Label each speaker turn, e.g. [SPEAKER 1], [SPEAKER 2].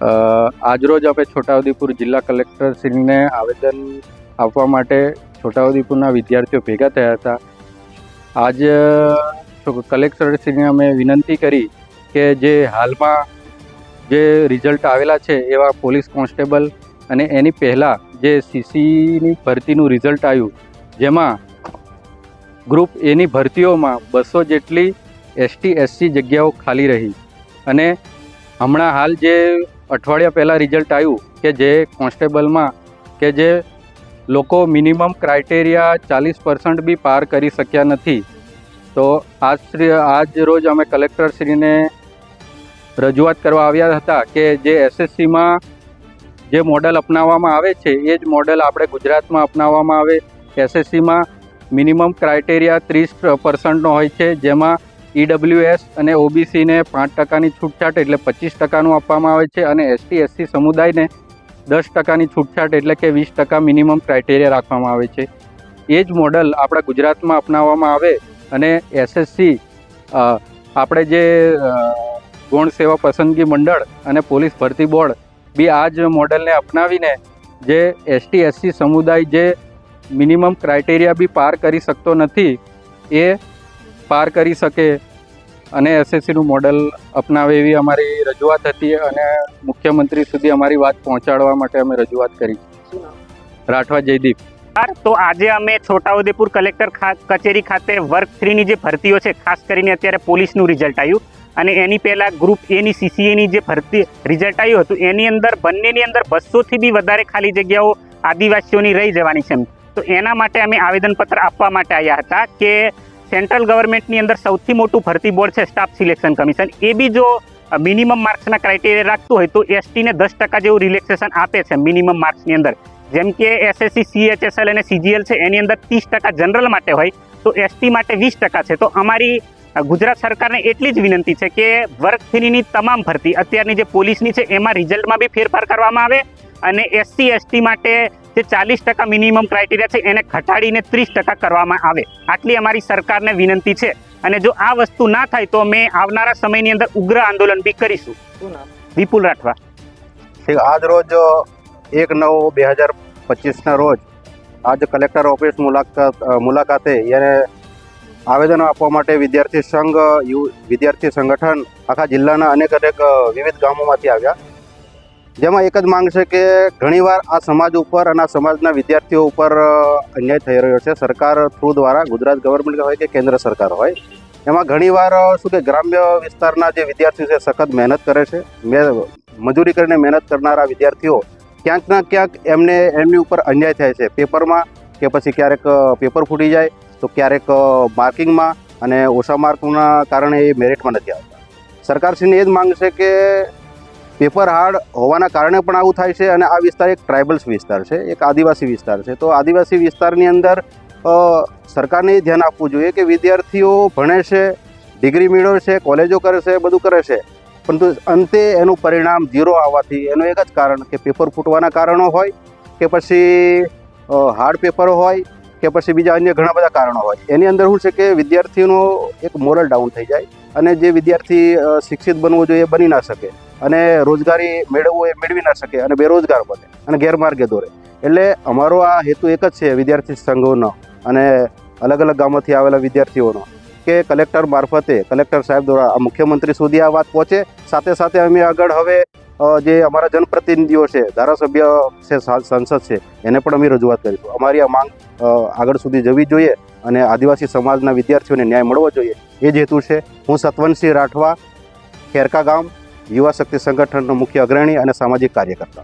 [SPEAKER 1] આજરોજ અમે છોટાઉદેપુર જિલ્લા કલેક્ટરશ્રીને આવેદન આપવા માટે છોટાઉદેપુરના વિદ્યાર્થીઓ ભેગા થયા હતા. આજ કલેક્ટરશ્રીને અમે વિનંતી કરી કે જે હાલમાં જે રિઝલ્ટ આવેલા છે એવા પોલીસ કોન્સ્ટેબલ અને એની પહેલાં જે સીસીની ભરતીનું રિઝલ્ટ આવ્યું, જેમાં ગ્રુપ એની ભરતીઓમાં 200 જેટલી ST/SC જગ્યાઓ ખાલી રહી અને હમણાં હાલ જે અઠવાડિયા પહેલાં રિઝલ્ટ આવ્યું કે જે કોન્સ્ટેબલમાં કે જે લોકો મિનિમમ ક્રાઇટેરિયા 40% બી પાર કરી શક્યા નથી. તો આજ રોજ અમે કલેક્ટરશ્રીને રજૂઆત કરવા આવ્યા હતા કે જે SSCમાં જે મોડલ અપનાવવામાં આવે છે એ જ મોડલ આપણે ગુજરાતમાં અપનાવવામાં આવે. SSCમાં મિનિમમ ક્રાઇટેરિયા 30%નો હોય છે, જેમાં EWS અને OBCને 5%ની છૂટછાટ એટલે 25%નું આપવામાં આવે છે અને ST/SC સમુદાયને 10%ની છૂટછાટ એટલે કે 20% મિનિમમ ક્રાઇટેરિયા રાખવામાં આવે છે. એ જ મોડલ આપણા ગુજરાતમાં અપનાવવામાં આવે અને SSC આપણે જે ગૌણ સેવા પસંદગી મંડળ અને પોલીસ ભરતી બોર્ડ બી આ જ મોડલને અપનાવીને જે ST/SC સમુદાય જે મિનિમમ ક્રાઇટેરિયા બી પાર કરી શકતો નથી એ પાર કરી શકે અને SSCનું મોડલ અપનાવે એવી અમારી રજૂઆત હતી અને મુખ્યમંત્રી સુધી અમારી વાત પહોંચાડવા માટે અમે રજૂઆત કરી. રાઠવા જયદીપ.
[SPEAKER 2] તો આજે અમે છોટાઉદેપુર કલેક્ટર કચેરી ખાતે વર્ગ 3ની જે ભરતીઓ છે, ખાસ કરીને અત્યારે પોલીસનું રિઝલ્ટ આવ્યું અને એની પહેલાં ગ્રુપ એની CCAની જે ભરતી રિઝલ્ટ આવ્યું હતું એની અંદર બંનેની અંદર 200થી બી વધારે ખાલી જગ્યાઓ આદિવાસીઓની રહી જવાની છે. તો એના માટે અમે આવેદનપત્ર આપવા માટે આવ્યા હતા કે સેન્ટ્રલ ગવર્મેન્ટની અંદર સૌથી મોટું ભરતી બોર્ડ છે સ્ટાફ સિલેક્શન કમિશન, એ બી જો મિનિમમ માર્ક્સના ક્રાઇટેરિયા રાખતું હોય તો STને 10% જેવું રિલેક્સેશન આપે છે મિનિમમ માર્ક્સની અંદર. જેમ કે SSC, CHSL અને CGL છે એની અંદર 30% જનરલ માટે હોય તો ST માટે 20% છે. તો અમારી ગુજરાત સરકારને એટલી જ વિનંતી છે કે વર્ગ 3ની તમામ ભરતી અત્યારની જે પોલીસની છે એમાં રિઝલ્ટમાં બી ફેરફાર કરવામાં આવે અને SC/ST માટે જે 40% મિનિમમ ક્રાઇટેરિયા છે એને ઘટાડીને 30% કરવામાં આવે. આટલી અમારી સરકારને વિનંતી છે અને જો આ વસ્તુ ના થાય તો અમે આવનારા સમયની અંદર ઉગ્ર આંદોલન બી કરીશું. વિપુલ રાઠવા.
[SPEAKER 3] આજ રોજ 1/9/2025ના રોજ આજ કલેક્ટર ઓફિસ મુલાકાતે એને આવેદન આપવા માટે વિદ્યાર્થી સંઘ, વિદ્યાર્થી સંગઠન આખા જિલ્લાના અનેક વિવિધ ગામોમાંથી આવ્યા. જેમાં એક જ માંગ છે કે ઘણીવાર આ સમાજ ઉપર અને આ સમાજના વિદ્યાર્થીઓ ઉપર અન્યાય થઈ રહ્યો છે. સરકાર થ્રુ દ્વારા ગુજરાત ગવર્મેન્ટ હોય કે કેન્દ્ર સરકાર હોય, એમાં ઘણીવાર શું કે ગ્રામ્ય વિસ્તારના જે વિદ્યાર્થીઓ છે સખત મહેનત કરે છે. મજૂરી કરીને મહેનત કરનારા વિદ્યાર્થીઓ ક્યાંક ના ક્યાંક એમની ઉપર અન્યાય થાય છે પેપરમાં, કે પછી ક્યારેક પેપર ફૂટી જાય તો ક્યારેક માર્કિંગમાં અને ઓછા માર્કના કારણે એ મેરિટમાં નથી આવતા. સરકારશ્રીની એ જ માંગ છે કે પેપર હાર્ડ હોવાના કારણે પણ આવું થાય છે અને આ વિસ્તાર એક ટ્રાઇબલ્સ વિસ્તાર છે, એક આદિવાસી વિસ્તાર છે. તો આદિવાસી વિસ્તારની અંદર સરકારને એ ધ્યાન આપવું જોઈએ કે વિદ્યાર્થીઓ ભણે છે, ડિગ્રી મેળવે છે, કોલેજો કરે છે, બધું કરે છે, પરંતુ અંતે એનું પરિણામ 0 આવવાથી એનું એક જ કારણ કે પેપર ફૂટવાના કારણો હોય કે પછી હાર્ડ પેપર હોય કે પછી બીજા અન્ય ઘણા બધા કારણો હોય. એની અંદર શું છે કે વિદ્યાર્થીઓનો એક મોરલ ડાઉન થઈ જાય અને જે વિદ્યાર્થી શિક્ષિત બનવું જોઈએ એ બની ના શકે અને રોજગારી મેળવવું એ મેળવી ના શકે અને બેરોજગાર બને અને ગેરમાર્ગે દોરે. એટલે અમારો આ હેતુ એક જ છે વિદ્યાર્થી સંઘોનો અને અલગ અલગ ગામોથી આવેલા વિદ્યાર્થીઓનો કે કલેક્ટર મારફતે, કલેક્ટર સાહેબ દ્વારા આ મુખ્યમંત્રી સુધી આ વાત પહોંચે. સાથે સાથે અમે આગળ હવે જે અમારા જનપ્રતિનિધિઓ છે, ધારાસભ્ય છે, સંસદ છે, એને પણ અમે રજૂઆત કરીશું. અમારી આ માંગ આગળ સુધી જવી જોઈએ અને આદિવાસી સમાજના વિદ્યાર્થીઓને ન્યાય મળવો જોઈએ, એ જ હેતુ છે. હું સતવંતસિંહ રાઠવા, ખેરકા ગામ, યુવા શક્તિ સંગઠનનો મુખ્ય અગ્રણી અને સામાજિક કાર્યકર્તા.